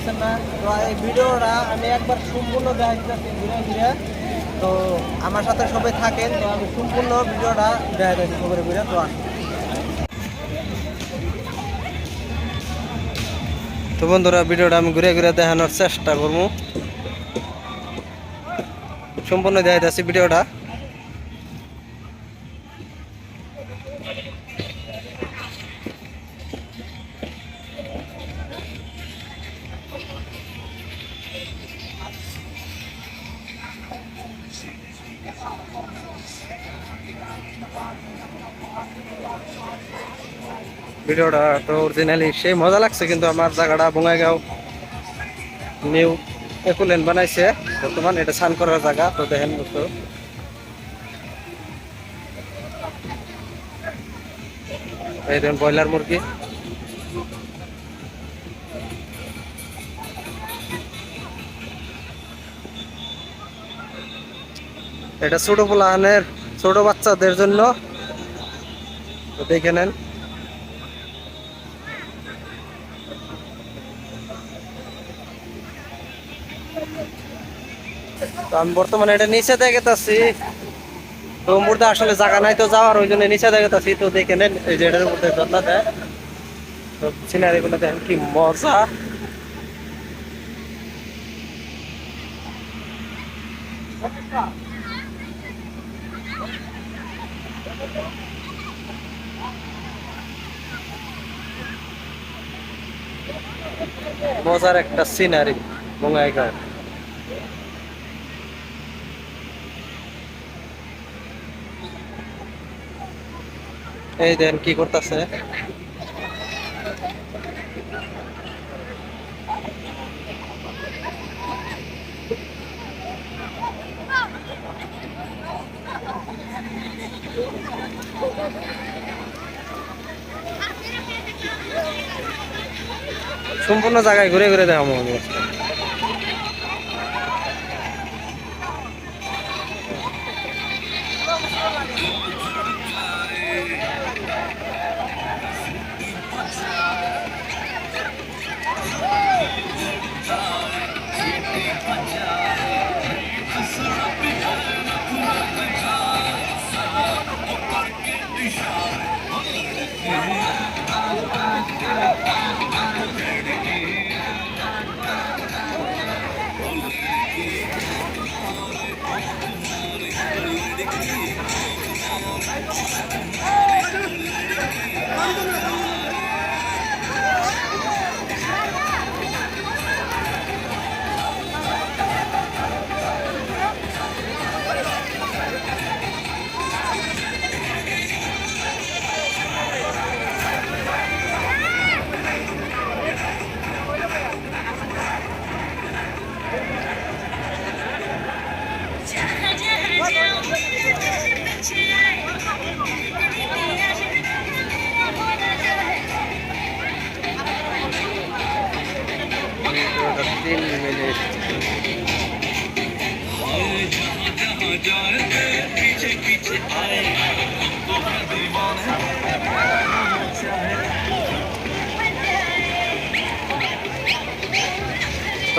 পারতেছেন না। তো এই ভিডিওটা আমি একবার সম্পূর্ণ দেখাইতেছি ঘুরে ঘুরে। তো আমার সাথে সবাই থাকেন, তো আমি সম্পূর্ণ ভিডিওটা দেখাইতেছি ঘুরে ঘুরে। তো তো বন্ধুরা, ভিডিওটা আমি ঘুরে ঘুরে দেখানোর চেষ্টা করবো, সম্পূর্ণ দেখাইতেছি ভিডিওটা। ভিডিওটা তো অরিজিনালি সেই মজা লাগছে, কিন্তু আমার জায়গাটা বঙ্গাইগাঁও নিউ একুলেন বানাইছে বর্তমান, এটা স্নান করার জায়গা। তো দেখেন তো এই দেখেন ব্রয়লার মুরগি। এটা ছোট পোলাহানের, ছোট বাচ্চাদের জন্য। তো দেখে নেন। তো আমি বর্তমানে এটা নিচে দেখেছি, তো মুর্দা আসলে জায়গা নাই তো যাওয়ার, ওই জন্য নিচে দেখেছি। তো দেখে নেন এই যে এটার মধ্যে যত্না দেয়। তো সিনারি গুলো দেখেন কি মজা। মজার একটা সিনারি বঙ্গাইগাঁও। এই দেন কি করতেছে। সম্পূর্ণ জায়গায় ঘুরে ঘুরে দেখাবো আমি।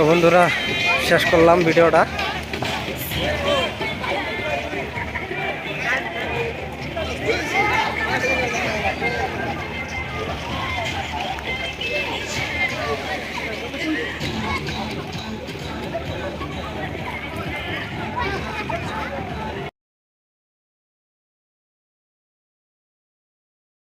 তো বন্ধুরা, শেষ করলাম ভিডিওটা।